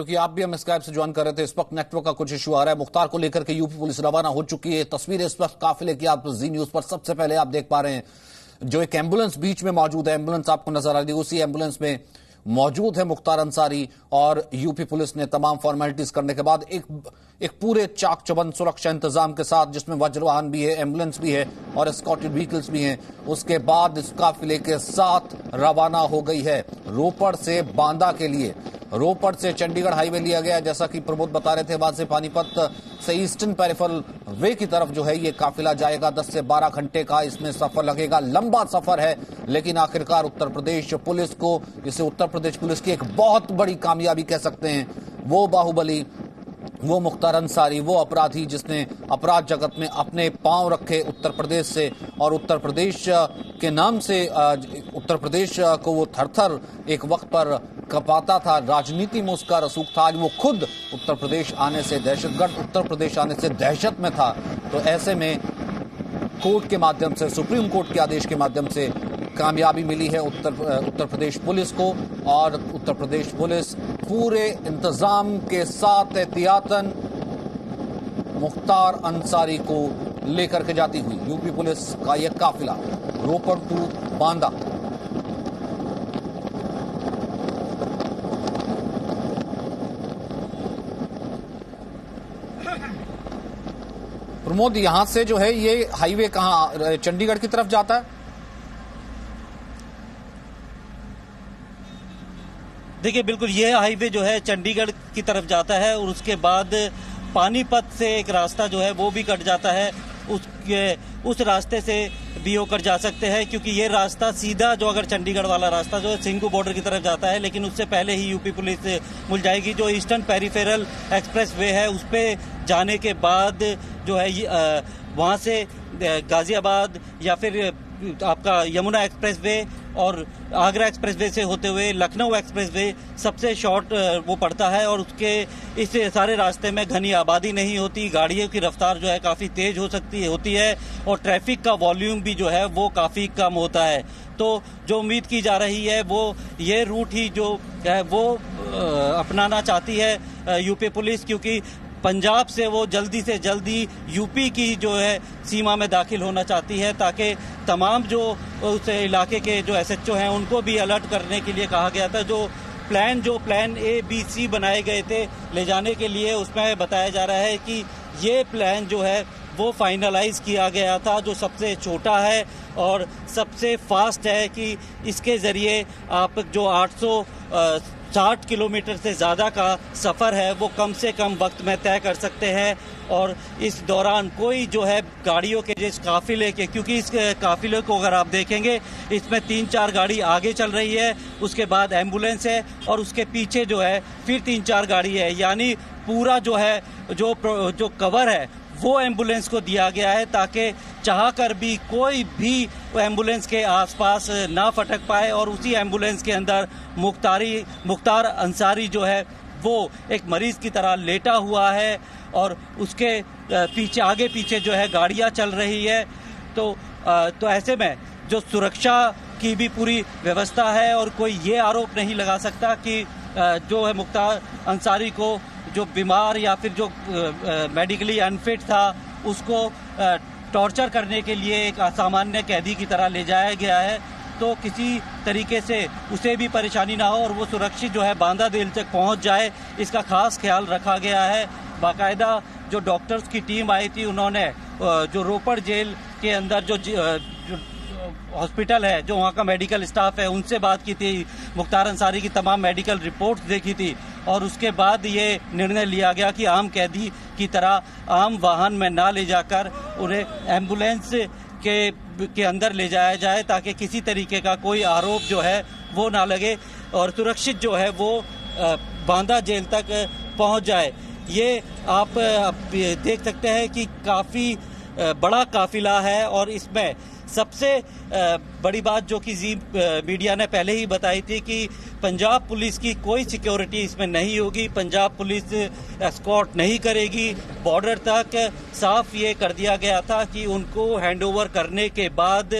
क्योंकि आप भी हम स्काइप से ज्वाइन कर रहे थे। इस वक्त नेटवर्क का कुछ इशू आ रहा है। मुख्तार को लेकर के यूपी पुलिस रवाना हो चुकी है। तस्वीरें इस वक्त काफिले की आप जी न्यूज पर सबसे पहले आप देख पा रहे हैं। जो एक एम्बुलेंस बीच में मौजूद है, एम्बुलेंस आपको नजर आ रही है, उसी एम्बुलेंस में मौजूद है मुख्तार अंसारी। और यूपी पुलिस ने तमाम फॉर्मेलिटीज करने के बाद एक पूरे चाक चौबंद सुरक्षा इंतजाम के साथ, जिसमें वज्र वाहन भी है, एम्बुलेंस भी है और एस्कॉर्टेड व्हीकल्स भी हैं, उसके बाद इस काफिले के साथ रवाना हो गई है रोपड़ से बांदा के लिए। रोपड़ से चंडीगढ़ हाईवे लिया गया, जैसा कि प्रमोद बता रहे थे। वहां से पानीपत से ईस्टर्न पेरिफेरल वे की तरफ जो है ये काफिला जाएगा। 10 से 12 घंटे का इसमें सफर लगेगा। लंबा सफर है, लेकिन आखिरकार उत्तर प्रदेश पुलिस को, इसे उत्तर प्रदेश पुलिस की एक बहुत बड़ी कामयाबी कह सकते हैं। वो बाहुबली, वो मुख्तार अंसारी, वो अपराधी जिसने अपराध जगत में अपने पांव रखे उत्तर प्रदेश से, और उत्तर प्रदेश के नाम से उत्तर प्रदेश को वो थर-थर एक वक्त पर कपाता था। राजनीति में उसका रसूख था। आज वो खुद उत्तर प्रदेश आने से दहशतगर्द, उत्तर प्रदेश आने से दहशत में था। तो ऐसे में कोर्ट के माध्यम से, सुप्रीम कोर्ट के आदेश के माध्यम से कामयाबी मिली है उत्तर प्रदेश पुलिस को। और उत्तर प्रदेश पुलिस पूरे इंतजाम के साथ एहतियातन मुख्तार अंसारी को लेकर के जाती हुई यूपी पुलिस का यह काफिला रोपड़ टू बांदा। प्रमोद, यहां से जो है ये हाईवे कहां, चंडीगढ़ की तरफ जाता है? देखिए, बिल्कुल ये हाईवे जो है चंडीगढ़ की तरफ जाता है और उसके बाद पानीपत से एक रास्ता जो है वो भी कट जाता है। उस रास्ते से भी होकर जा सकते हैं, क्योंकि ये रास्ता सीधा जो अगर चंडीगढ़ वाला रास्ता जो है सिंघू बॉर्डर की तरफ जाता है, लेकिन उससे पहले ही यूपी पुलिस मिल जाएगी। जो ईस्टर्न पेरिफेरल एक्सप्रेस वे है उस पे जाने के बाद जो है वहाँ से गाजियाबाद या फिर आपका यमुना एक्सप्रेस वे और आगरा एक्सप्रेस वे से होते हुए लखनऊ एक्सप्रेस वे सबसे शॉर्ट वो पड़ता है। और उसके इस सारे रास्ते में घनी आबादी नहीं होती, गाड़ियों की रफ्तार जो है काफ़ी तेज होती है और ट्रैफिक का वॉल्यूम भी जो है वो काफ़ी कम होता है। तो जो उम्मीद की जा रही है वो ये रूट ही जो है वो अपनाना चाहती है यूपी पुलिस, क्योंकि पंजाब से वो जल्दी से जल्दी यूपी की जो है सीमा में दाखिल होना चाहती है, ताकि तमाम जो उस इलाके के जो एसएचओ हैं उनको भी अलर्ट करने के लिए कहा गया था। जो प्लान ABC बनाए गए थे ले जाने के लिए, उसमें बताया जा रहा है कि ये प्लान जो है वो फाइनलाइज किया गया था, जो सबसे छोटा है और सबसे फास्ट है, कि इसके ज़रिए आप जो 860 किलोमीटर से ज़्यादा का सफ़र है वो कम से कम वक्त में तय कर सकते हैं। और इस दौरान कोई जो है गाड़ियों के जिस काफिले के, क्योंकि इस काफिले को अगर आप देखेंगे इसमें 3-4 गाड़ी आगे चल रही है, उसके बाद एम्बुलेंस है और उसके पीछे जो है फिर 3-4 गाड़ी है, यानी पूरा जो है जो कवर है वो एम्बुलेंस को दिया गया है, ताकि चाहकर भी कोई भी एम्बुलेंस के आसपास ना फटक पाए। और उसी एम्बुलेंस के अंदर मुख्तार अंसारी जो है वो एक मरीज की तरह लेटा हुआ है और उसके आगे पीछे जो है गाड़ियां चल रही है। तो ऐसे में जो सुरक्षा की भी पूरी व्यवस्था है और कोई ये आरोप नहीं लगा सकता कि जो है मुख्तार अंसारी को जो बीमार या फिर जो मेडिकली अनफिट था उसको टॉर्चर करने के लिए एक असामान्य कैदी की तरह ले जाया गया है। तो किसी तरीके से उसे भी परेशानी ना हो और वो सुरक्षित जो है बांदा जेल तक पहुंच जाए, इसका खास ख्याल रखा गया है। बाकायदा जो डॉक्टर्स की टीम आई थी, उन्होंने जो रोपड़ जेल के अंदर जो हॉस्पिटल है, जो वहाँ का मेडिकल स्टाफ है, उनसे बात की थी, मुख्तार अंसारी की तमाम मेडिकल रिपोर्ट्स देखी थी और उसके बाद ये निर्णय लिया गया कि आम कैदी की तरह आम वाहन में ना ले जाकर उन्हें एम्बुलेंस के अंदर ले जाया जाए, ताकि किसी तरीके का कोई आरोप जो है वो ना लगे और सुरक्षित जो है वो बांदा जेल तक पहुंच जाए। ये आप देख सकते हैं कि काफ़ी बड़ा काफिला है और इसमें सबसे बड़ी बात जो कि जी मीडिया ने पहले ही बताई थी कि पंजाब पुलिस की कोई सिक्योरिटी इसमें नहीं होगी, पंजाब पुलिस एस्कॉर्ट नहीं करेगी। बॉर्डर तक साफ ये कर दिया गया था कि उनको हैंडओवर करने के बाद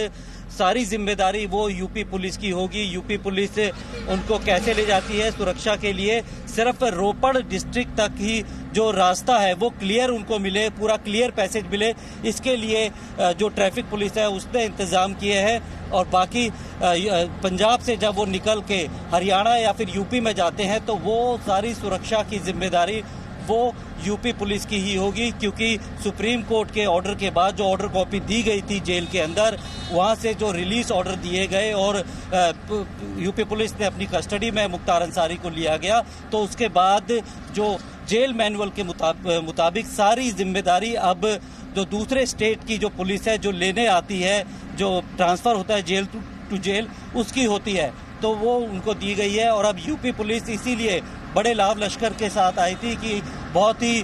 सारी जिम्मेदारी वो यूपी पुलिस की होगी। यूपी पुलिस उनको कैसे ले जाती है सुरक्षा के लिए, सिर्फ रोपड़ डिस्ट्रिक्ट तक ही जो रास्ता है वो क्लियर उनको मिले, पूरा क्लियर पैसेज मिले, इसके लिए जो ट्रैफिक पुलिस है उसने इंतजाम किए हैं। और बाकी पंजाब से जब वो निकल के हरियाणा या फिर यूपी में जाते हैं तो वो सारी सुरक्षा की जिम्मेदारी वो यूपी पुलिस की ही होगी, क्योंकि सुप्रीम कोर्ट के ऑर्डर के बाद जो ऑर्डर कॉपी दी गई थी जेल के अंदर, वहां से जो रिलीज ऑर्डर दिए गए और यूपी पुलिस ने अपनी कस्टडी में मुख्तार अंसारी को लिया गया, तो उसके बाद जो जेल मैनुअल के मुताबिक सारी जिम्मेदारी अब जो दूसरे स्टेट की जो पुलिस है जो लेने आती है, जो ट्रांसफर होता है जेल टू जेल, उसकी होती है, तो वो उनको दी गई है। और अब यूपी पुलिस इसीलिए बड़े लाभ लश्कर के साथ आई थी कि बहुत ही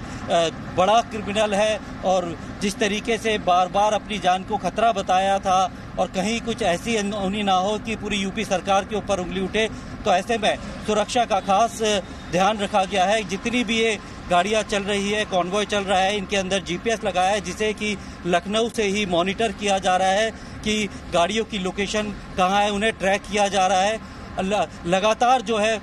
बड़ा क्रिमिनल है और जिस तरीके से बार बार अपनी जान को खतरा बताया था और कहीं कुछ ऐसी अनहोनी ना हो कि पूरी यूपी सरकार के ऊपर उंगली उठे, तो ऐसे में सुरक्षा का खास ध्यान रखा गया है। जितनी भी ये गाड़ियां चल रही है, कॉन्वॉय चल रहा है, इनके अंदर जीपीएस लगाया है, जिसे कि लखनऊ से ही मॉनिटर किया जा रहा है कि गाड़ियों की लोकेशन कहाँ है, उन्हें ट्रैक किया जा रहा है। लगातार जो है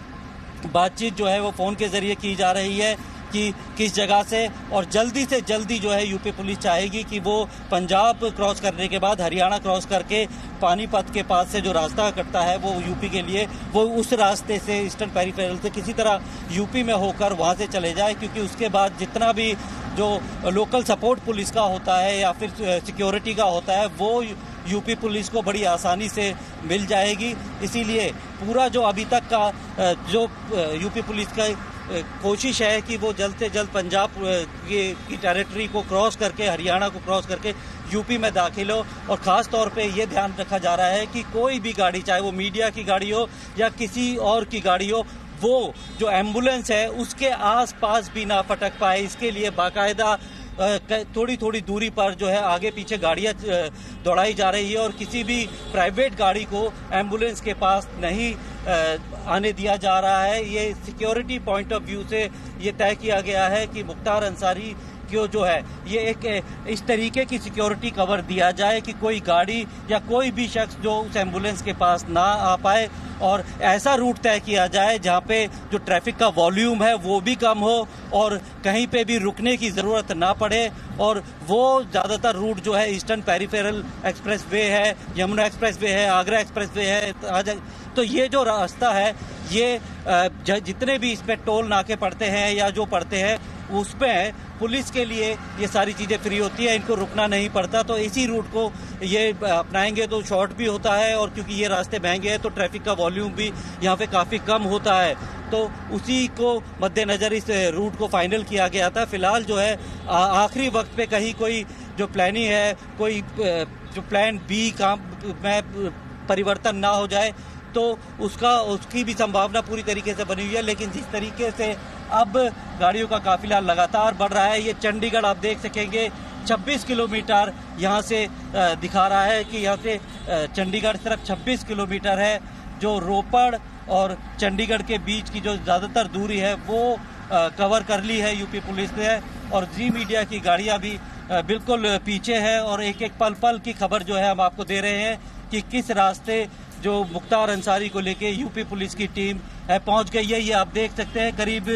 बातचीत जो है वो फ़ोन के ज़रिए की जा रही है कि किस जगह से, और जल्दी से जल्दी जो है यूपी पुलिस चाहेगी कि वो पंजाब क्रॉस करने के बाद हरियाणा क्रॉस करके पानीपत के पास से जो रास्ता कटता है वो यूपी के लिए, वो उस रास्ते से ईस्टर्न पेरिफेरल से किसी तरह यूपी में होकर वहाँ से चले जाए, क्योंकि उसके बाद जितना भी जो लोकल सपोर्ट पुलिस का होता है या फिर सिक्योरिटी का होता है वो यूपी पुलिस को बड़ी आसानी से मिल जाएगी। इसीलिए पूरा जो अभी तक का जो यूपी पुलिस का कोशिश है कि वो जल्द से जल्द पंजाब की टेरिटरी को क्रॉस करके, हरियाणा को क्रॉस करके यूपी में दाखिल हो। और ख़ास तौर पे ये ध्यान रखा जा रहा है कि कोई भी गाड़ी, चाहे वो मीडिया की गाड़ी हो या किसी और की गाड़ी हो, वो जो एम्बुलेंस है उसके आसपास भी ना फटक पाए। इसके लिए बाकायदा थोड़ी थोड़ी दूरी पर जो है आगे पीछे गाड़ियां दौड़ाई जा रही है और किसी भी प्राइवेट गाड़ी को एम्बुलेंस के पास नहीं आने दिया जा रहा है। ये सिक्योरिटी पॉइंट ऑफ व्यू से ये तय किया गया है कि मुख्तार अंसारी को जो है ये एक इस तरीके की सिक्योरिटी कवर दिया जाए कि कोई गाड़ी या कोई भी शख्स जो उस एम्बुलेंस के पास ना आ पाए, और ऐसा रूट तय किया जाए जहां पे जो ट्रैफिक का वॉल्यूम है वो भी कम हो और कहीं पे भी रुकने की ज़रूरत ना पड़े। और वो ज़्यादातर रूट जो है ईस्टर्न पेरिफेरल एक्सप्रेस वे है, यमुना एक्सप्रेस वे है, आगरा एक्सप्रेस वे है, तो ये जो रास्ता है ये जितने भी इसमें टोल नाके पड़ते हैं या जो पड़ते हैं उसमें पुलिस के लिए ये सारी चीज़ें फ्री होती है, इनको रुकना नहीं पड़ता। तो इसी रूट को ये अपनाएंगे तो शॉर्ट भी होता है, और क्योंकि ये रास्ते महंगे हैं तो ट्रैफिक का वॉल्यूम भी यहाँ पे काफ़ी कम होता है, तो उसी को मद्देनज़र इस रूट को फाइनल किया गया था। फिलहाल जो है आखिरी वक्त पे कहीं कोई जो प्लानिंग है, कोई जो प्लान बी काम में परिवर्तन ना हो जाए, तो उसकी भी संभावना पूरी तरीके से बनी हुई है। लेकिन जिस तरीके से अब गाड़ियों का काफिला लगातार बढ़ रहा है, ये चंडीगढ़ आप देख सकेंगे 26 किलोमीटर यहाँ से दिखा रहा है कि यहाँ से चंडीगढ़ सिर्फ 26 किलोमीटर है। जो रोपड़ और चंडीगढ़ के बीच की जो ज़्यादातर दूरी है वो कवर कर ली है यूपी पुलिस ने, और जी मीडिया की गाड़ियाँ भी बिल्कुल पीछे है। और एक एक पल पल की खबर जो है हम आपको दे रहे हैं कि किस रास्ते जो मुख्तार अंसारी को लेके यूपी पुलिस की टीम है पहुंच गई है। ये आप देख सकते हैं करीब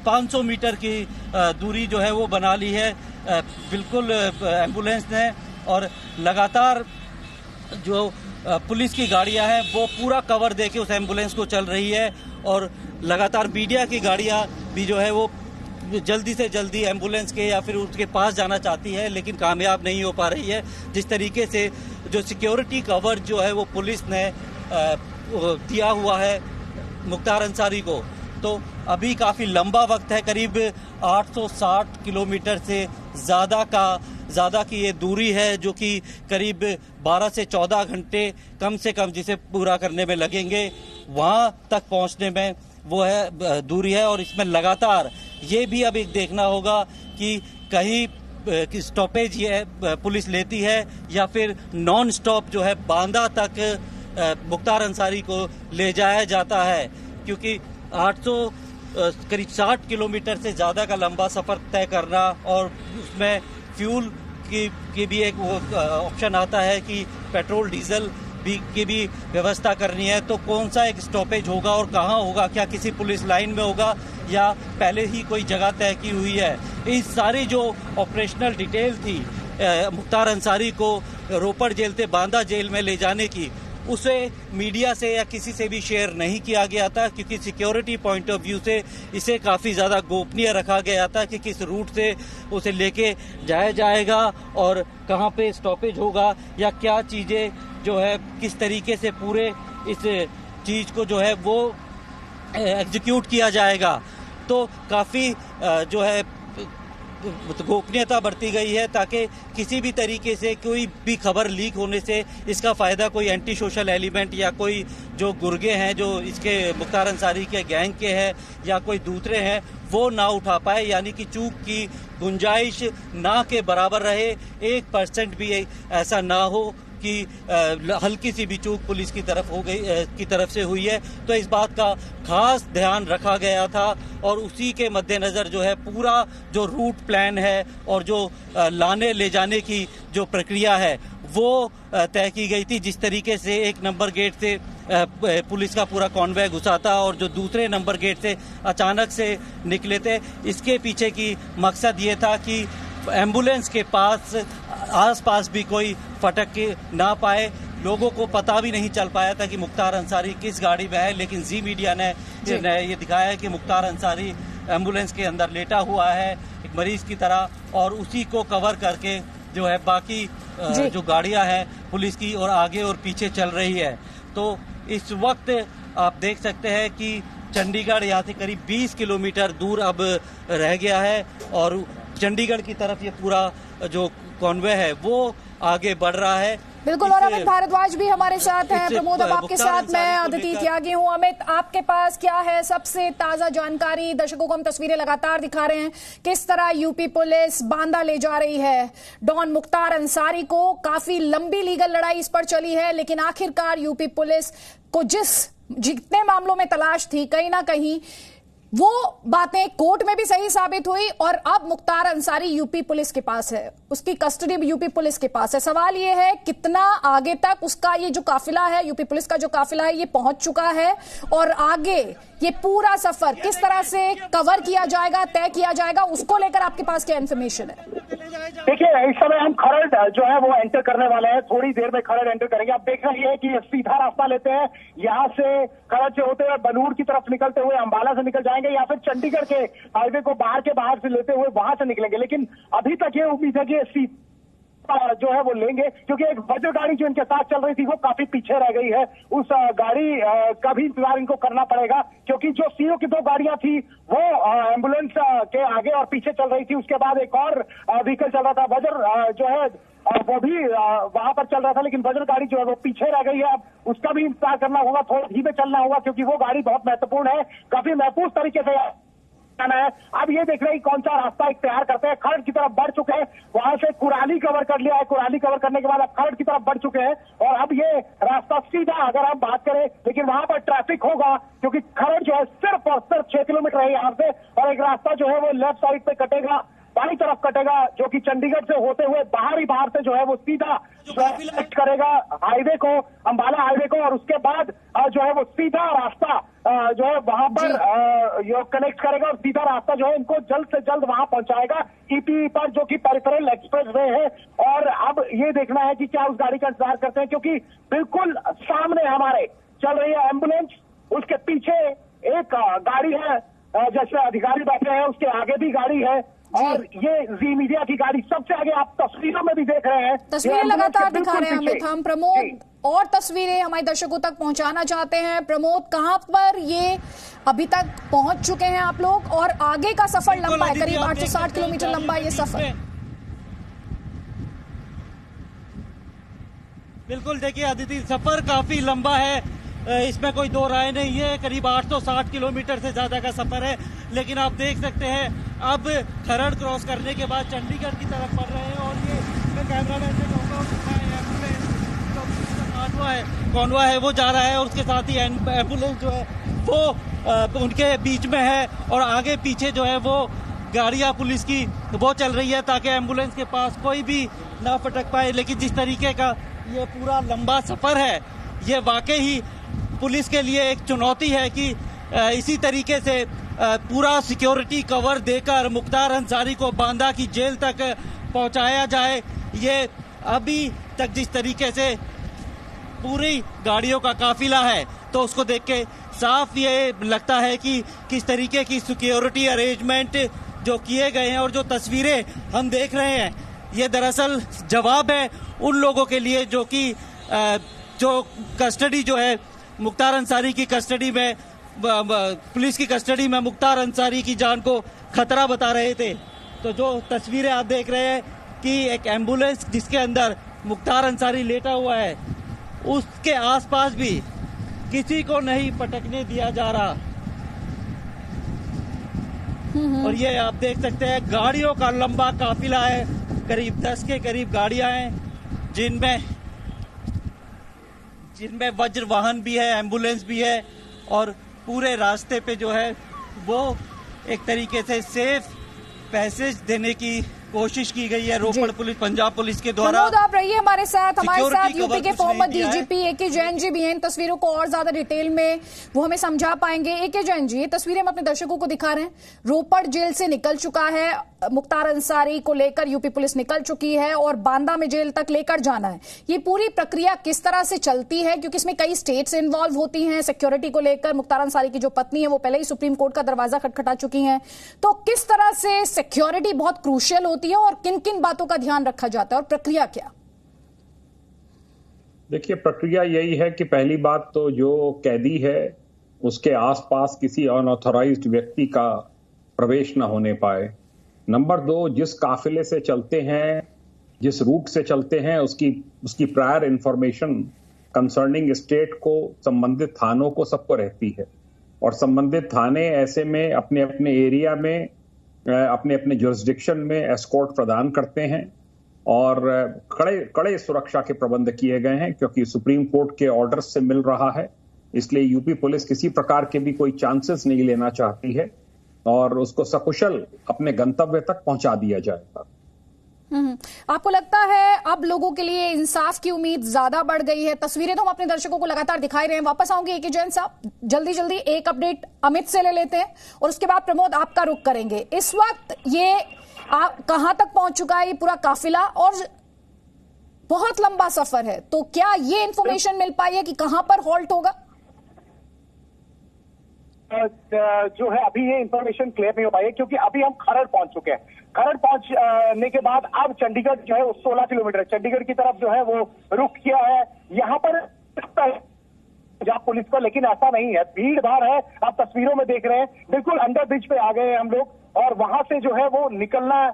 500 मीटर की दूरी जो है वो बना ली है बिल्कुल एम्बुलेंस ने, और लगातार जो पुलिस की गाड़ियां हैं वो पूरा कवर देके उस एम्बुलेंस को चल रही है, और लगातार मीडिया की गाड़ियां भी जो है वो जल्दी से जल्दी एम्बुलेंस के या फिर उसके पास जाना चाहती है, लेकिन कामयाब नहीं हो पा रही है। जिस तरीके से जो सिक्योरिटी कवर जो है वो पुलिस ने दिया हुआ है मुख्तार अंसारी को, तो अभी काफ़ी लंबा वक्त है, करीब 860 किलोमीटर से ज़्यादा की ये दूरी है, जो कि करीब 12 से 14 घंटे कम से कम जिसे पूरा करने में लगेंगे, वहाँ तक पहुँचने में वो है दूरी है। और इसमें लगातार ये भी अब एक देखना होगा कि कहीं स्टॉपेज ये पुलिस लेती है या फिर नॉन स्टॉप जो है बांदा तक मुख्तार अंसारी को ले जाया जाता है, क्योंकि 800 करीब 60 किलोमीटर से ज़्यादा का लंबा सफ़र तय करना, और उसमें फ्यूल की भी एक वो ऑप्शन आता है कि पेट्रोल डीजल की भी व्यवस्था करनी है, तो कौन सा एक स्टॉपेज होगा और कहाँ होगा, क्या किसी पुलिस लाइन में होगा या पहले ही कोई जगह तय की हुई है। इस सारी जो ऑपरेशनल डिटेल थी मुख्तार अंसारी को रोपड़ जेल से बांदा जेल में ले जाने की, उसे मीडिया से या किसी से भी शेयर नहीं किया गया था, क्योंकि सिक्योरिटी पॉइंट ऑफ व्यू से इसे काफ़ी ज़्यादा गोपनीय रखा गया था कि किस रूट से उसे लेके जाया जाएगा और कहाँ पे स्टॉपेज होगा या क्या चीज़ें जो है किस तरीके से पूरे इस चीज़ को जो है वो एग्जीक्यूट किया जाएगा। तो काफ़ी जो है गोपनीयता बरती गई है ताकि किसी भी तरीके से कोई भी खबर लीक होने से इसका फ़ायदा कोई एंटी सोशल एलिमेंट या कोई जो गुर्गे हैं जो इसके मुख्तार अंसारी के गैंग के हैं या कोई दूसरे हैं वो ना उठा पाए, यानी कि चूक की गुंजाइश ना के बराबर रहे। 1% भी ऐसा ना हो कि हल्की सी भी चूक पुलिस की तरफ से हुई है। तो इस बात का खास ध्यान रखा गया था और उसी के मद्देनज़र जो है पूरा जो रूट प्लान है और जो लाने ले जाने की जो प्रक्रिया है वो तय की गई थी। जिस तरीके से 1 नंबर गेट से पुलिस का पूरा कॉन्वॉय घुसा था और जो दूसरे नंबर गेट से अचानक से निकले थे, इसके पीछे की मकसद ये था कि एम्बुलेंस के आसपास भी कोई फटक ना पाए। लोगों को पता भी नहीं चल पाया था कि मुख्तार अंसारी किस गाड़ी में है, लेकिन जी मीडिया ने ये दिखाया है कि मुख्तार अंसारी एम्बुलेंस के अंदर लेटा हुआ है एक मरीज की तरह और उसी को कवर करके जो है बाकी जो गाड़ियां हैं पुलिस की और आगे और पीछे चल रही है। तो इस वक्त आप देख सकते हैं कि चंडीगढ़ यहाँ से करीब 20 किलोमीटर दूर अब रह गया है और चंडीगढ़ की तरफ ये पूरा जो कॉन्वे है वो आगे बढ़ रहा है। बिल्कुल, और अमित भारद्वाज भी हमारे साथ हैं। प्रमोद, अब आपके साथ मैं अदिति त्यागी हूँ। अमित, आपके पास क्या है सबसे ताजा जानकारी? दर्शकों को हम तस्वीरें लगातार दिखा रहे हैं किस तरह यूपी पुलिस बांदा ले जा रही है डॉन मुख्तार अंसारी को। काफी लंबी लीगल लड़ाई इस पर चली है, लेकिन आखिरकार यूपी पुलिस को जितने मामलों में तलाश थी कहीं ना कहीं वो बातें कोर्ट में भी सही साबित हुई और अब मुख्तार अंसारी यूपी पुलिस के पास है, उसकी कस्टडी यूपी पुलिस के पास है। सवाल ये है कितना आगे तक उसका ये जो काफिला है, यूपी पुलिस का जो काफिला है, ये पहुंच चुका है और आगे ये पूरा सफर किस तरह से कवर किया जाएगा, तय किया जाएगा, उसको लेकर आपके पास क्या इन्फॉर्मेशन है? देखिए, इस समय हम खरड़ जो है वो एंटर करने वाले हैं। थोड़ी देर में खरड़ एंटर करेंगे। आप देख रहे हैं कि सीधा रास्ता लेते हैं, यहाँ से खरड़ से होते हुए बलूर की तरफ निकलते हुए अंबाला से निकल जाएंगे या फिर चंडीगढ़ के हाईवे को बाहर से लेते हुए वहां से निकलेंगे। लेकिन अभी तक ये उम्मीद है कि जो है वो लेंगे, क्योंकि एक वज्र गाड़ी जो इनके साथ चल रही थी वो काफी पीछे रह गई है। उस गाड़ी का भी इंतजार इनको करना पड़ेगा, क्योंकि जो सीओ की 2 गाड़ियां थी वो एम्बुलेंस के आगे और पीछे चल रही थी। उसके बाद एक और व्हीकल चल रहा था वज्र जो है वो भी वहां पर चल रहा था, लेकिन वज्र गाड़ी जो है वो पीछे रह गई है। अब उसका भी इंतजार करना होगा, थोड़ा धीमे चलना होगा, क्योंकि वो गाड़ी बहुत महत्वपूर्ण है, काफी महफूज तरीके से है। अब ये देख रहे हैं कौन सा रास्ता एक तैयार करते हैं। खरड़ की तरफ बढ़ चुके हैं, वहां से कुराली कवर कर लिया है। कुराली कवर करने के बाद अब खरड़ की तरफ बढ़ चुके हैं और अब ये रास्ता सीधा अगर हम बात करें, लेकिन वहां पर ट्रैफिक होगा क्योंकि खरड़ जो है सिर्फ और सिर्फ 6 किलोमीटर है यहाँ से और एक रास्ता जो है वो लेफ्ट साइड पे कटेगा, बाई तरफ कटेगा, जो कि चंडीगढ़ से होते हुए बाहर से जो है वो सीधा कनेक्ट करेगा हाईवे को, अंबाला हाईवे को, और उसके बाद जो है वो सीधा रास्ता जो है वहां पर कनेक्ट करेगा और सीधा रास्ता जो है इनको जल्द से जल्द वहां पहुंचाएगा ईपी पर, जो कि पेरिफेरल एक्सप्रेस वे है। और अब ये देखना है कि क्या उस गाड़ी का इंतजार करते हैं, क्योंकि बिल्कुल सामने हमारे चल रही है एम्बुलेंस, उसके पीछे एक गाड़ी है जैसे अधिकारी बैठे हैं, उसके आगे भी गाड़ी है और ये जी मीडिया की गाड़ी सबसे आगे। आप तस्वीरों में भी देख रहे हैं, तस्वीरें लगातार दिखा रहे हैं अमित। हम प्रमोद और तस्वीरें हमारे दर्शकों तक पहुंचाना चाहते हैं। प्रमोद, कहां पर ये अभी तक पहुंच चुके हैं आप लोग और आगे का सफर लंबा है, करीब 860 किलोमीटर लंबा ये सफर? बिल्कुल, देखिए अदिति, सफर काफी लंबा है, इसमें कोई दो राय नहीं है। करीब 860 किलोमीटर से ज्यादा का सफर है, लेकिन आप देख सकते हैं अब खरड़ क्रॉस करने के बाद चंडीगढ़ की तरफ बढ़ रहे हैं और ये मैं कैमरामैन से कहूँगा कॉन्वॉय है वो जा रहा है और उसके साथ ही एम्बुलेंस जो है वो उनके बीच में है और आगे पीछे जो है वो गाड़ियां पुलिस की वो चल रही है ताकि एम्बुलेंस के पास कोई भी ना फटक पाए। लेकिन जिस तरीके का ये पूरा लंबा सफर है, ये वाकई ही पुलिस के लिए एक चुनौती है कि इसी तरीके से पूरा सिक्योरिटी कवर देकर मुख्तार अंसारी को बांदा की जेल तक पहुंचाया जाए। ये अभी तक जिस तरीके से पूरी गाड़ियों का काफिला है, तो उसको देख के साफ ये लगता है कि किस तरीके की सिक्योरिटी अरेंजमेंट जो किए गए हैं और जो तस्वीरें हम देख रहे हैं, ये दरअसल जवाब है उन लोगों के लिए जो कि जो कस्टडी जो है मुख्तार अंसारी की कस्टडी में, पुलिस की कस्टडी में मुख्तार अंसारी की जान को खतरा बता रहे थे। तो जो तस्वीरें आप देख रहे हैं कि एक एम्बुलेंस जिसके अंदर मुख्तार अंसारी लेटा हुआ है, उसके आसपास भी किसी को नहीं पटकने दिया जा रहा। और ये आप देख सकते हैं गाड़ियों का लंबा काफिला है, करीब 10 के करीब गाड़ियां हैं जिनमें वज्र वाहन भी है, एम्बुलेंस भी है, और पूरे रास्ते पे जो है वो एक तरीके से सेफ पैसेज देने की कोशिश की गई है रोपड़ पुलिस, पंजाब पुलिस के द्वारा। आप रहिए हमारे साथ यूपी के farmer DGP A K. Jain ji भी हैं। इन तस्वीरों को और ज्यादा डिटेल में वो हमें समझा पाएंगे। ए.के. जैन जी, ये तस्वीरें हम अपने दर्शकों को दिखा रहे हैं। रोपड़ जेल से निकल चुका है मुख्तार अंसारी को लेकर, यूपी पुलिस निकल चुकी है और बांदा में जेल तक लेकर जाना है। ये पूरी प्रक्रिया किस तरह से चलती है, क्योंकि इसमें कई स्टेट्स इन्वॉल्व होती हैं सिक्योरिटी को लेकर। मुख्तार अंसारी की जो पत्नी है वो पहले ही सुप्रीम कोर्ट का दरवाजा खटखटा चुकी हैं। तो किस तरह से सिक्योरिटी बहुत क्रूशियल होती है और किन किन बातों का ध्यान रखा जाता है और प्रक्रिया क्या? देखिए, प्रक्रिया यही है कि पहली बात तो जो कैदी है उसके आसपास किसी अनऑथराइज्ड व्यक्ति का प्रवेश न होने पाए। नंबर 2, जिस काफिले से चलते हैं, जिस रूट से चलते हैं, उसकी प्रायर इंफॉर्मेशन कंसर्निंग स्टेट को, संबंधित थानों को, सबको रहती है। और संबंधित थाने ऐसे में अपने अपने एरिया में, अपने अपने जुरिस्डिक्शन में एस्कॉर्ट प्रदान करते हैं और कड़े सुरक्षा के प्रबंध किए गए हैं, क्योंकि सुप्रीम कोर्ट के ऑर्डर्स से मिल रहा है। इसलिए यूपी पुलिस किसी प्रकार के भी कोई चांसेस नहीं लेना चाहती है और उसको सकुशल अपने गंतव्य तक पहुंचा दिया जाएगा। आपको लगता है अब लोगों के लिए इंसाफ की उम्मीद ज्यादा बढ़ गई है? तस्वीरें तो हम अपने दर्शकों को लगातार दिखाई रहे हैं। वापस आऊंगी ए.के. जैन साहब, जल्दी एक अपडेट अमित से ले लेते हैं और उसके बाद प्रमोद आपका रुख करेंगे। इस वक्त ये कहां तक पहुंच चुका है ये पूरा काफिला, और बहुत लंबा सफर है, तो क्या ये इंफॉर्मेशन मिल पाई है कि कहां पर हॉल्ट होगा? जो है अभी ये इंफॉर्मेशन क्लियर नहीं हो पाई है, क्योंकि अभी हम खरड़ पहुंच चुके हैं। खरड़ पहुंचने के बाद अब चंडीगढ़ जो है वो 16 किलोमीटर चंडीगढ़ की तरफ जो है वो रुख किया है। यहाँ पर पंजाब पुलिस को, लेकिन ऐसा नहीं है, भीड़ भाड़ है। आप तस्वीरों में देख रहे हैं, बिल्कुल अंडर ब्रिज पे आ गए हैं हम लोग, और वहां से जो है वो निकलना है।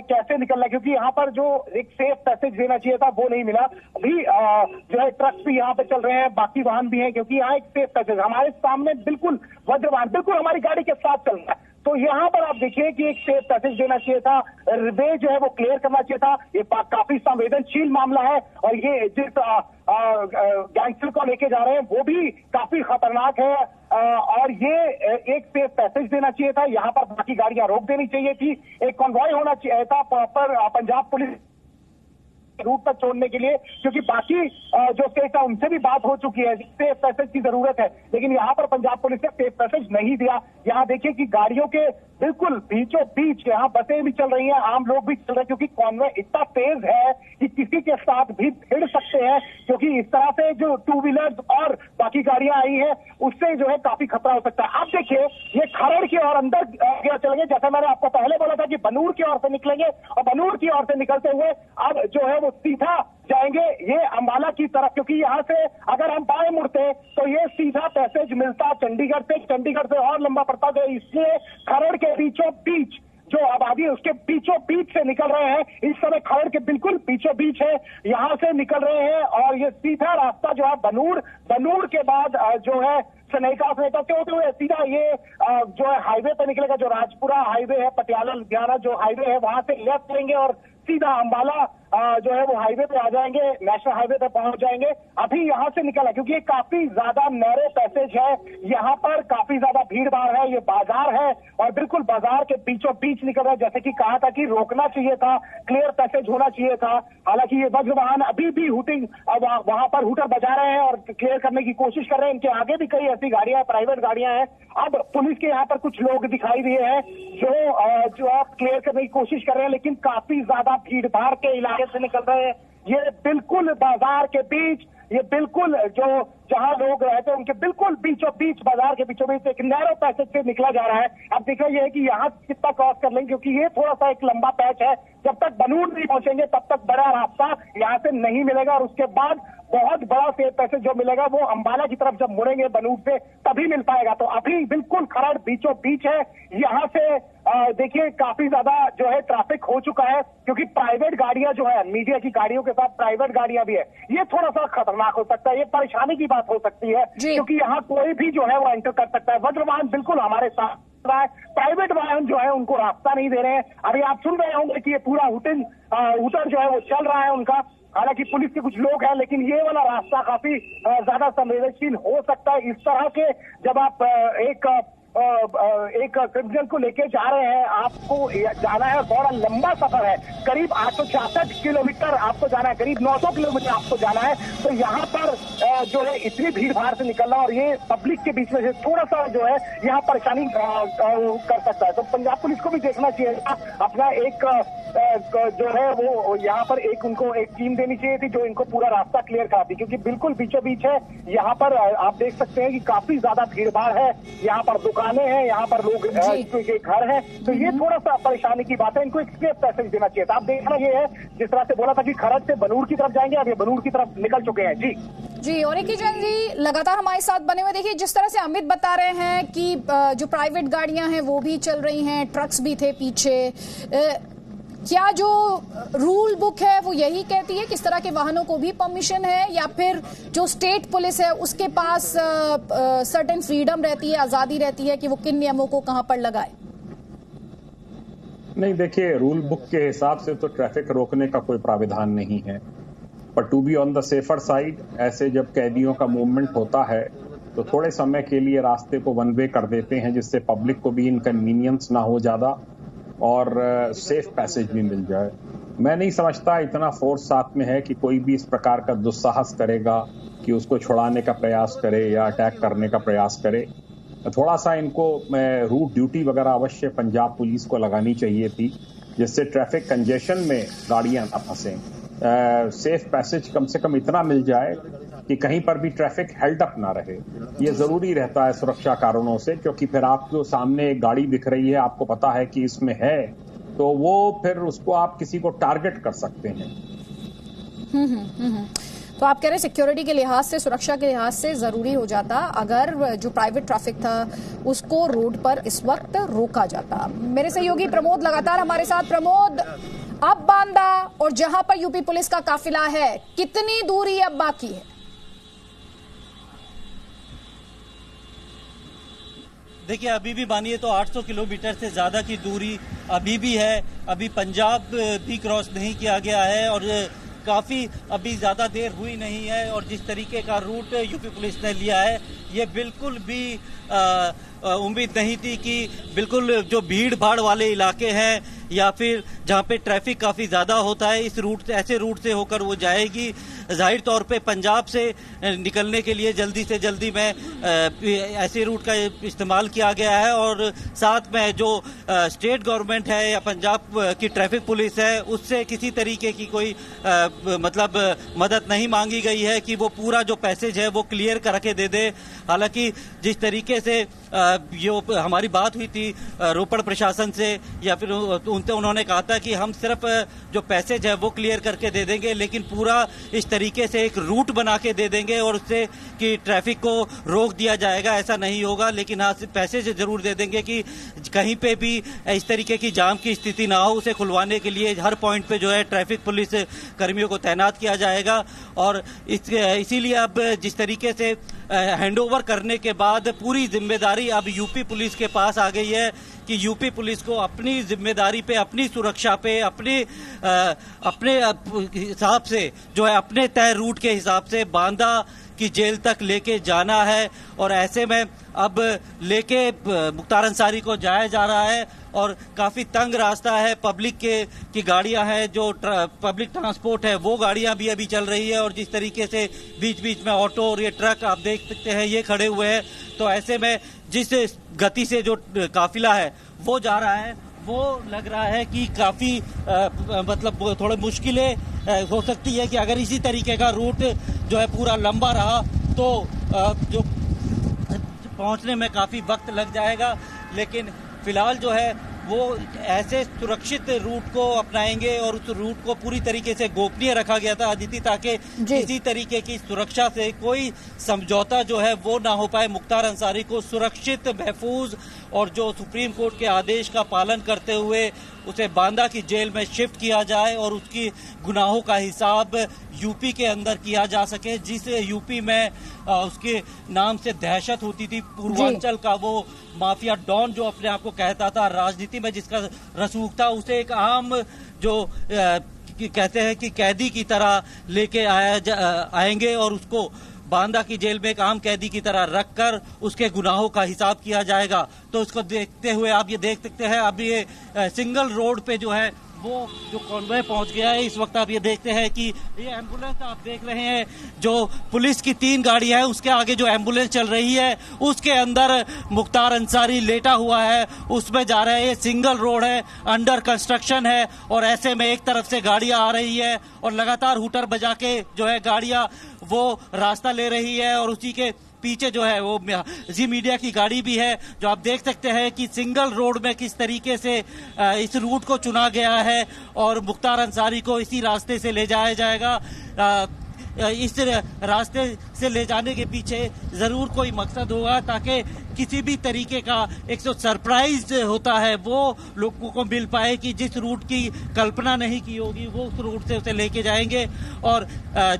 कैसे निकलना, क्योंकि यहाँ पर जो एक सेफ पैसेज देना चाहिए था वो नहीं मिला। अभी जो है ट्रक्स भी यहाँ पे चल रहे हैं, बाकी वाहन भी हैं, क्योंकि यहाँ एक सेफ पैसेज हमारे सामने बिल्कुल वज्र वाहन बिल्कुल हमारी गाड़ी के साथ चल रहा है। तो यहाँ पर आप देखिए कि एक सेफ पैसेज देना चाहिए था, वे जो है वो क्लियर करना चाहिए था। ये काफी संवेदनशील मामला है और ये जिस गैंगस्टर को लेके जा रहे हैं वो भी काफी खतरनाक है, और ये एक सेफ पैसेज देना चाहिए था। यहाँ पर बाकी गाड़ियां रोक देनी चाहिए थी, एक कॉन्वॉय होना चाहिए था प्रॉपर पंजाब पुलिस रूट तक छोड़ने के लिए, क्योंकि बाकी जो स्टेट है उनसे भी बात हो चुकी है, सेफ पैसेज की जरूरत है, लेकिन यहाँ पर पंजाब पुलिस ने सेफ पैसेज नहीं दिया। यहाँ देखिए कि गाड़ियों के बिल्कुल बीचों बीच यहाँ बसें भी चल रही हैं, आम लोग भी चल रहे हैं, क्योंकि कॉन्वॉय इतना तेज है कि किसी के साथ भी भिड़ सकते हैं, क्योंकि इस तरह से जो 2 व्हीलर्स और बाकी गाड़ियां आई हैं उससे जो है काफी खतरा हो सकता है। अब देखिए ये खरड़ की ओर अंदर चलेंगे, जैसा मैंने आपको पहले बोला था कि बनूर की ओर से निकलेंगे, और बनूर की ओर से निकलते हुए अब जो है वो सीधा जाएंगे ये अंबाला की तरफ, क्योंकि यहाँ से अगर हम बाएं मुड़ते तो ये सीधा पैसेज मिलता चंडीगढ़ से और लंबा पड़ता है। इसलिए खरड़ के बीचों बीच जो आबादी है उसके बीचों बीच से निकल रहे हैं। इस समय खरड़ के बिल्कुल बीचों बीच है, यहाँ से निकल रहे हैं, और ये सीधा रास्ता जो है बनूर के बाद जो है सनेका से होते हुए सीधा ये जो है हाईवे पर निकलेगा, जो राजपुरा हाईवे है, पटियाला लुधियाना जो हाईवे है, वहां से लेफ्ट लेंगे और सीधा अंबाला जो है वो हाईवे पे आ जाएंगे, नेशनल हाईवे पे पहुंच जाएंगे। अभी यहाँ से निकला क्योंकि ये काफी ज्यादा नैरो पैसेज है, यहाँ पर काफी ज्यादा भीड़ भाड़ है, ये बाजार है और बिल्कुल बाजार के बीचों बीच निकल रहा है। जैसे कि कहा था कि रोकना चाहिए था, क्लियर पैसेज होना चाहिए था। हालांकि ये वज्र वाहन अभी भी हुटिंग वहां पर हुटर बजा रहे हैं और क्लियर करने की कोशिश कर रहे हैं। इनके आगे भी कई ऐसी गाड़ियां, प्राइवेट गाड़ियां हैं। अब पुलिस के यहाँ पर कुछ लोग दिखाई दिए हैं जो आप क्लियर करने की कोशिश कर रहे हैं, लेकिन काफी ज्यादा भीड़ भाड़ के इलाके से निकल रहे हैं। ये बिल्कुल बाजार के बीच, ये बिल्कुल जो जहां लोग रहते हैं उनके बिल्कुल बीचों बीच, बाजार के बीचों बीच एक नैरो पैसेज से निकला जा रहा है। अब देखिए ये है कि यहाँ कितना क्रॉस कर लेंगे, क्योंकि ये थोड़ा सा एक लंबा पैच है। जब तक बनूड़ नहीं पहुंचेंगे तब तक बड़ा रास्ता यहाँ से नहीं मिलेगा और उसके बाद बहुत बड़ा सेफ पैसेज जो मिलेगा वो अंबाला की तरफ जब मुड़ेंगे बनूड़ से तभी मिल पाएगा। तो अभी बिल्कुल खरड़ बीचों बीच है। यहाँ से देखिए काफी ज्यादा जो है ट्रैफिक हो चुका है, क्योंकि प्राइवेट गाड़ियां जो है, मीडिया की गाड़ियों के साथ प्राइवेट गाड़ियां भी है। ये थोड़ा सा खतरनाक हो सकता है, ये परेशानी की बात हो सकती है, क्योंकि यहाँ कोई भी जो है वो एंटर कर सकता है। वज्र वाहन बिल्कुल हमारे साथ रहा है, प्राइवेट वाहन जो है उनको रास्ता नहीं दे रहे हैं। अभी आप सुन रहे होंगे कि ये पूरा हुटर जो है वो चल रहा है उनका। हालांकि पुलिस के कुछ लोग हैं, लेकिन ये वाला रास्ता काफी ज्यादा संवेदनशील हो सकता है। इस तरह के जब आप एक क्रिमिनल को लेके जा रहे हैं, आपको जाना है, बड़ा लंबा सफर है, करीब 866 किलोमीटर आपको जाना है, करीब 900 किलोमीटर आपको जाना है। तो यहाँ पर जो है इतनी भीड़ भाड़ से निकलना और ये पब्लिक के बीच में से थोड़ा सा जो है यहाँ परेशानी कर सकता है। तो पंजाब पुलिस को भी देखना चाहिए अपना एक जो है वो यहाँ पर उनको एक टीम देनी चाहिए थी जो इनको पूरा रास्ता क्लियर कराती, क्योंकि बिल्कुल बीचों बीच है। यहाँ पर आप देख सकते हैं कि काफी ज्यादा भीड़ भाड़ है, यहाँ पर दुकानें हैं, यहाँ पर लोग के घर हैं। तो ये थोड़ा सा परेशानी की बात है, इनको एक सेफ पैसेज देना चाहिए था। आप देखना ये है, जिस तरह से बोला था कि खरड़ से बनूड़ की तरफ जाएंगे, अब ये बनूड़ की तरफ निकल चुके हैं। जी और एक जैन जी लगातार हमारे साथ बने हुए। देखिए जिस तरह से अमित बता रहे हैं कि जो प्राइवेट गाड़ियां हैं वो भी चल रही हैं, ट्रक्स भी थे पीछे, क्या जो रूल बुक है वो यही कहती है कि इस तरह के वाहनों को भी परमिशन है, या फिर जो स्टेट पुलिस है उसके पास सर्टेन फ्रीडम रहती है, आजादी रहती है कि वो किन नियमों को कहां पर लगाए? नहीं, देखिए रूल बुक के हिसाब से तो ट्रैफिक रोकने का कोई प्राविधान नहीं है, पर to be on the safer side ऐसे जब कैदियों का मूवमेंट होता है तो थोड़े समय के लिए रास्ते को वन वे कर देते हैं, जिससे पब्लिक को भी इनकन्वीनियंस ना हो ज्यादा और सेफ पैसेज भी मिल जाए। मैं नहीं समझता इतना फोर्स साथ में है कि कोई भी इस प्रकार का दुस्साहस करेगा कि उसको छुड़ाने का प्रयास करे या अटैक करने का प्रयास करे। थोड़ा सा इनको रूट ड्यूटी वगैरह अवश्य पंजाब पुलिस को लगानी चाहिए थी, जिससे ट्रैफिक कंजेशन में गाड़ियां ना फंसें। सेफ पैसेज कम से कम इतना मिल जाए कि कहीं पर भी ट्रैफिक हेल्ड अप ना रहे। ये जरूरी रहता है सुरक्षा कारणों से, क्योंकि फिर आपको सामने एक गाड़ी दिख रही है, आपको पता है कि इसमें है, तो वो फिर उसको आप किसी को टारगेट कर सकते हैं। तो आप कह रहे हैं सिक्योरिटी के लिहाज से, सुरक्षा के लिहाज से जरूरी हो जाता अगर जो प्राइवेट ट्रैफिक था उसको रोड पर इस वक्त रोका जाता। मेरे सहयोगी प्रमोद लगातार हमारे साथ। प्रमोद, अब बांदा और जहां पर यूपी पुलिस का काफिला है, कितनी दूरी अब बाकी है? देखिए अभी भी मानिए तो 800 किलोमीटर से ज्यादा की दूरी अभी भी है। अभी पंजाब भी क्रॉस नहीं किया गया है और काफी अभी ज्यादा देर हुई नहीं है। और जिस तरीके का रूट यूपी पुलिस ने लिया है, ये बिल्कुल भी उम्मीद नहीं थी कि बिल्कुल जो भीड़ भाड़ वाले इलाके हैं या फिर जहां पे ट्रैफिक काफी ज्यादा होता है, इस रूट से, ऐसे रूट से होकर वो जाएगी। जाहिर तौर पे पंजाब से निकलने के लिए जल्दी से जल्दी में ऐसे रूट का इस्तेमाल किया गया है और साथ में जो स्टेट गवर्नमेंट है या पंजाब की ट्रैफिक पुलिस है उससे किसी तरीके की कोई मतलब मदद नहीं मांगी गई है कि वो पूरा जो पैसेज है वो क्लियर करके दे दे। हालांकि जिस तरीके से ये हमारी बात हुई थी रोपड़ प्रशासन से या फिर उनसे उन्होंने कहा था कि हम सिर्फ जो पैसेज है वो क्लियर करके दे देंगे, लेकिन पूरा इस तरीके से एक रूट बना के दे देंगे और उससे कि ट्रैफिक को रोक दिया जाएगा, ऐसा नहीं होगा। लेकिन हाँ पैसेज जरूर दे देंगे कि कहीं पे भी इस तरीके की जाम की स्थिति ना हो, उसे खुलवाने के लिए हर पॉइंट पे जो है ट्रैफिक पुलिस कर्मियों को तैनात किया जाएगा। और इसीलिए अब जिस तरीके से हैंडओवर करने के बाद पूरी जिम्मेदारी अब यूपी पुलिस के पास आ गई है कि यूपी पुलिस को अपनी जिम्मेदारी पे, अपनी सुरक्षा पे, अपने हिसाब से जो है, अपने तय रूट के हिसाब से बांदा की जेल तक लेके जाना है। और ऐसे में अब लेके मुख्तार अंसारी को जाया जा रहा है और काफी तंग रास्ता है, पब्लिक की गाड़ियां हैं, जो पब्लिक ट्रांसपोर्ट है वो गाड़ियां भी अभी चल रही है और जिस तरीके से बीच बीच में ऑटो और ये ट्रक आप देख सकते हैं ये खड़े हुए हैं। तो ऐसे में जिस गति से जो काफिला है वो जा रहा है, वो लग रहा है कि काफी मतलब थोड़े मुश्किलें हो सकती है कि अगर इसी तरीके का रूट जो है पूरा लंबा रहा तो जो पहुंचने में काफी वक्त लग जाएगा। लेकिन फिलहाल जो है वो ऐसे सुरक्षित रूट को अपनाएंगे और उस रूट को पूरी तरीके से गोपनीय रखा गया था अदिति, ताकि किसी तरीके की सुरक्षा से कोई समझौता जो है वो ना हो पाए। मुख्तार अंसारी को सुरक्षित, महफूज और जो सुप्रीम कोर्ट के आदेश का पालन करते हुए उसे बांदा की जेल में शिफ्ट किया जाए और उसकी गुनाहों का हिसाब यूपी के अंदर किया जा सके, जिस यूपी में उसके नाम से दहशत होती थी। पूर्वांचल का वो माफिया डॉन जो अपने आप को कहता था, राजनीति में जिसका रसूख था, उसे एक आम जो कहते हैं कि कैदी की तरह लेके आएंगे और उसको बांदा की जेल में एक आम कैदी की तरह रखकर उसके गुनाहों का हिसाब किया जाएगा। तो उसको देखते हुए आप ये देख सकते हैं, अब ये सिंगल रोड पे जो है वो जो कॉन्वॉय पहुंच गया है। इस वक्त आप ये देखते हैं कि ये एम्बुलेंस आप देख रहे हैं, जो पुलिस की 3 गाड़ियां हैं उसके आगे जो एम्बुलेंस चल रही है उसके अंदर मुख्तार अंसारी लेटा हुआ है, उसमें जा रहे हैं। ये सिंगल रोड है, अंडर कंस्ट्रक्शन है और ऐसे में एक तरफ से गाड़ियां आ रही है और लगातार हूटर बजा के जो है गाड़ियां वो रास्ता ले रही है और उसी के पीछे जो है वो जी मीडिया की गाड़ी भी है। जो आप देख सकते हैं कि सिंगल रोड में किस तरीके से इस रूट को चुना गया है और मुख्तार अंसारी को इसी रास्ते से ले जाया जाएगा। इस रास्ते से ले जाने के पीछे जरूर कोई मकसद होगा, ताकि किसी भी तरीके का एक जो सरप्राइज होता है वो लोगों को मिल पाए कि जिस रूट की कल्पना नहीं की होगी वो उस रूट से उसे लेके जाएंगे। और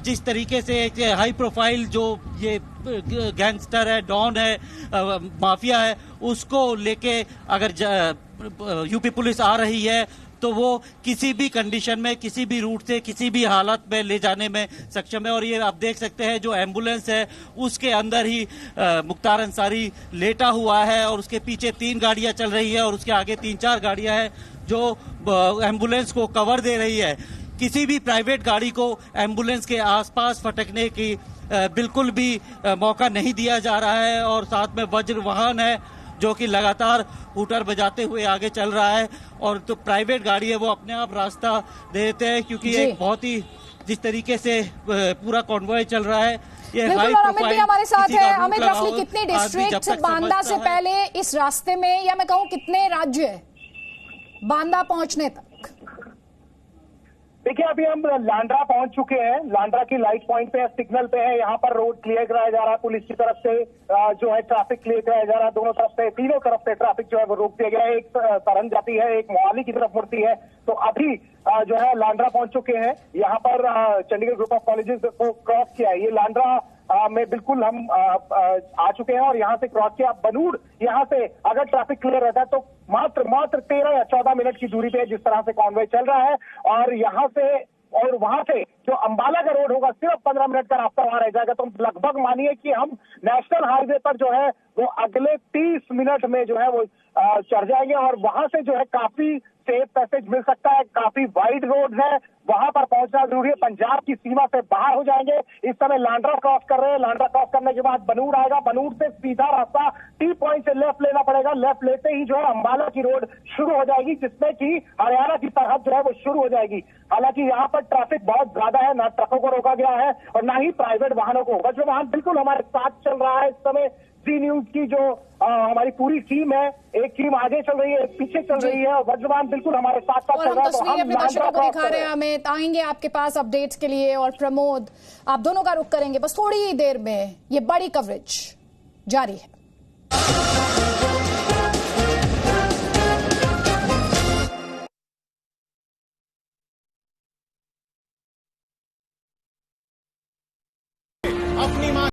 जिस तरीके से एक हाई प्रोफाइल जो ये गैंगस्टर है, डॉन है, माफिया है, उसको लेके अगर यूपी पुलिस आ रही है तो वो किसी भी कंडीशन में, किसी भी रूट से, किसी भी हालत में ले जाने में सक्षम है। और ये आप देख सकते हैं जो एम्बुलेंस है उसके अंदर ही मुख्तार अंसारी लेटा हुआ है और उसके पीछे 3 गाड़ियां चल रही है और उसके आगे 3-4 गाड़ियां हैं जो एम्बुलेंस को कवर दे रही है। किसी भी प्राइवेट गाड़ी को एम्बुलेंस के आसपास फटकने की बिल्कुल भी मौका नहीं दिया जा रहा है। और साथ में वज्र वाहन है जो कि लगातार हूटर बजाते हुए आगे चल रहा है और तो प्राइवेट गाड़ी है वो अपने आप रास्ता देते हैं, क्योंकि एक बहुत ही जिस तरीके से पूरा कॉन्वॉय चल रहा है। ये बिल्कुल, और अमित भी हमारे साथ है। अमित, रफली कितने डिस्ट्रिक्ट बांदा से पहले इस रास्ते में, या मैं कहूँ कितने राज्य बांदा पहुंचने तक? देखिए अभी हम लांड्रा पहुंच चुके हैं। लांड्रा की लाइट पॉइंट पे, सिग्नल पे है। यहाँ पर रोड क्लियर कराया जा रहा है पुलिस की तरफ से, जो है ट्रैफिक क्लियर कराया जा रहा है दोनों तरफ से, तीनों तरफ से ट्रैफिक जो है वो रोक दिया गया है। एक सरन जाती है, एक मोहाली की तरफ मुड़ती है। तो अभी जो है लांड्रा पहुंच चुके हैं। यहाँ पर चंडीगढ़ ग्रुप ऑफ कॉलेजेस को क्रॉस किया है। ये लांड्रा में बिल्कुल हम आ चुके हैं और यहाँ से क्रॉस किया। बनूड़ यहाँ से अगर ट्रैफिक क्लियर रहता है तो मात्र 13 या 14 मिनट की दूरी पे जिस तरह से कॉन्वॉय चल रहा है, और यहाँ से और वहां से जो अंबाला का रोड होगा सिर्फ 15 मिनट का रास्ता वहां रह जाएगा। तो लगभग मानिए कि हम नेशनल हाईवे पर जो है वो अगले 30 मिनट में जो है वो चढ़ जाएंगे और वहां से जो है काफी सेफ पैसेज मिल सकता है। काफी वाइड रोड है, वहां पर पहुंचना जरूरी है। पंजाब की सीमा से बाहर हो जाएंगे। इस समय लांड्रा क्रॉस कर रहे हैं। लांड्रा क्रॉस करने के बाद बनूड़ आएगा। बनूड़ से सीधा रास्ता टी पॉइंट से लेफ्ट लेना पड़ेगा। लेफ्ट लेते ही जो है अंबाला की रोड शुरू हो जाएगी, जिसमें कि हरियाणा की सरहद जो है वो शुरू हो जाएगी। हालांकि यहाँ पर ट्रैफिक बहुत ज्यादा है, ना ट्रकों को रोका गया है और ना ही प्राइवेट वाहनों को। वज्र वाहन बिल्कुल हमारे साथ चल रहा है। इस समय जी न्यूज की जो हमारी पूरी टीम है, एक टीम आगे चल रही है, एक पीछे चल रही है और वज्रवान बिल्कुल हमारे साथ साथ चल रहा है। तस्वीरें अपने दर्शकों को दिखा रहे हैं। अमित, आएंगे आपके पास अपडेट्स के लिए और प्रमोद, आप दोनों का रुख करेंगे बस थोड़ी ही देर में। ये बड़ी कवरेज जारी है।